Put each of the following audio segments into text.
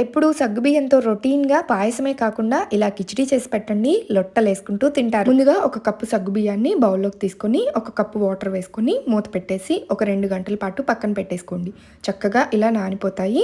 ఎప్పుడు సగ్గుబియ్యంతో రొటీన్‌గా పాయసమే కాకుండా ఇలా కిచిడీ చేసి పెట్టండి. లొట్టలేసుకుంటూ తింటారు. ముందుగా ఒక కప్పు సగ్గుబియ్యాన్ని బౌల్‌లోకి తీసుకొని, ఒక కప్పు వాటర్ వేసుకొని, మూత పెట్టేసి ఒక 2 గంటల పాటు పక్కన పెట్టేసుకోండి. చక్కగా ఇలా నానిపోతాయి.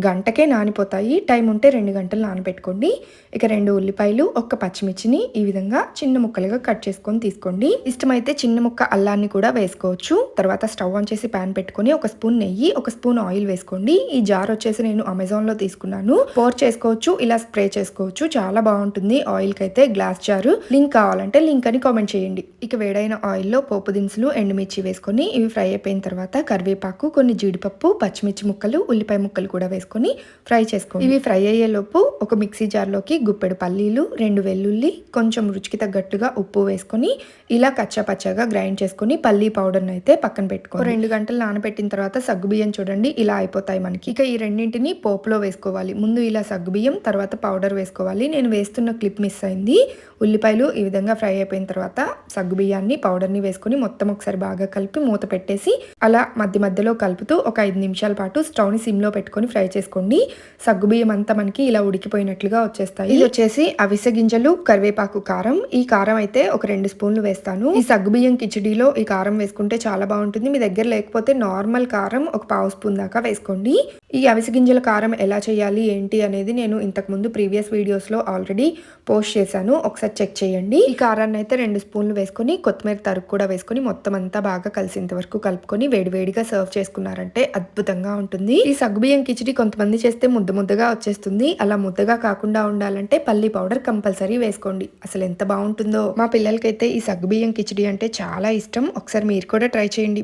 గంటకే నానిపోతాయి. టైం ఉంటే 2 గంటలు నానబెట్టుకోండి. ఇక 2 ఉల్లిపాయలు, ఒక్క పచ్చిమిర్చిని ఈ విధంగా చిన్న ముక్కలుగా కట్ చేసుకొని తీసుకోండి. ఇష్టమైతే చిన్న ముక్క అల్లాన్ని కూడా వేసుకోవచ్చు. తర్వాత స్టవ్ ఆన్ చేసి పాన్ పెట్టుకొని, ఒక స్పూన్ నెయ్యి, ఒక స్పూన్ ఆయిల్ వేసుకోండి. ఈ జార్ వచ్చేసి నేను అమెజాన్‌లో తీసుకున్నాను. పోర్ చేసుకోవచ్చు, ఇలా స్ప్రే చేసుకోవచ్చు. చాలా బాగుంటుంది. ఆయిల్ కి అయితే గ్లాస్ జారు. లింక్ కావాలంటే లింక్ అని కామెంట్ చేయండి. ఇక వేడైన ఆయిల్లో పోపు దినుసులు, ఎండుమిర్చి వేసుకొని ఇవి ఫ్రై అయిపోయిన తర్వాత కరివేపాకు, కొన్ని జీడిపప్పు, పచ్చిమిర్చి ముక్కలు, ఉల్లిపాయ ముక్కలు కూడా వేసుకొని ఫ్రై చేసుకోండి. ఇవి ఫ్రై అయ్యేలోపు ఒక మిక్సీ జార్లోకి గుప్పెడు పల్లీలు, 2 వెల్లుల్లి, కొంచెం రుచికి తగ్గట్టుగా ఉప్పు వేసుకొని ఇలా కచ్చా పచ్చాగా గ్రైండ్ చేసుకొని పల్లీ పౌడర్ని అయితే పక్కన పెట్టుకోండి. 2 గంటలు నానబెట్టిన తర్వాత సగ్గుబియ్యం చూడండి ఇలా అయిపోతాయి మనకి. ఇక ఈ రెండింటిని పోపులో వేసుకోవాలి. ముందు ఇలా సగ్గుబియ్యం, తర్వాత పౌడర్ వేసుకోవాలి. నేను వేస్తున్న క్లిప్ మిస్ అయింది. ఉల్లిపాయలు ఈ విధంగా ఫ్రై అయిపోయిన తర్వాత సగ్గుబియ్యాన్ని, పౌడర్ని వేసుకొని మొత్తం ఒకసారి బాగా కలిపి మూత పెట్టేసి అలా మధ్య మధ్యలో కలుపుతూ ఒక 5 నిమిషాల పాటు స్టవ్ని సిమ్లో పెట్టుకొని ఫ్రై చేసుకోండి. సగ్గుబియ్యం అంతా మనకి ఇలా ఉడికిపోయినట్లుగా వచ్చేస్తాయి. ఇది వచ్చేసి అవిసె గింజలు, కరివేపాకు కారం. ఈ కారం అయితే ఒక 2 స్పూన్లు వేస్తాను. ఈ సగ్గుబియ్యం కిచిడీలో ఈ కారం వేసుకుంటే చాలా బాగుంటుంది. మీ దగ్గర లేకపోతే నార్మల్ కారం ఒక పావు స్పూన్ దాకా వేసుకోండి. ఈ అవిసె గింజల కారం ఎలా చేయాలి ఏంటి అనేది నేను ఇంతకుముందు ప్రీవియస్ వీడియోస్లో ఆల్రెడీ పోస్ట్ చేశాను. ఒకసారి చెక్ చేయండి. ఈ కారాన్ని అయితే 2 స్పూన్లు వేసుకొని కొత్తిమీర తరుగు కూడా వేసుకొని మొత్తం అంతా బాగా కలిసేంత వరకు కలుపుకొని వేడివేడిగా సర్వ్ చేసుకున్నారంటే అద్భుతంగా ఉంటుంది. ఈ సగ్గుబియ్యం కిచిడి కొంతమంది చేస్తే ముద్దగా వచ్చేస్తుంది. అలా ముద్దగా కాకుండా ఉండాలంటే పల్లీ పౌడర్ కంపల్సరీ వేసుకోండి. అసలు ఎంత బాగుంటుందో. మా పిల్లలకైతే ఈ సగ్గుబియ్యం కిచిడి అంటే చాలా ఇష్టం. ఒకసారి మీరు కూడా ట్రై చేయండి.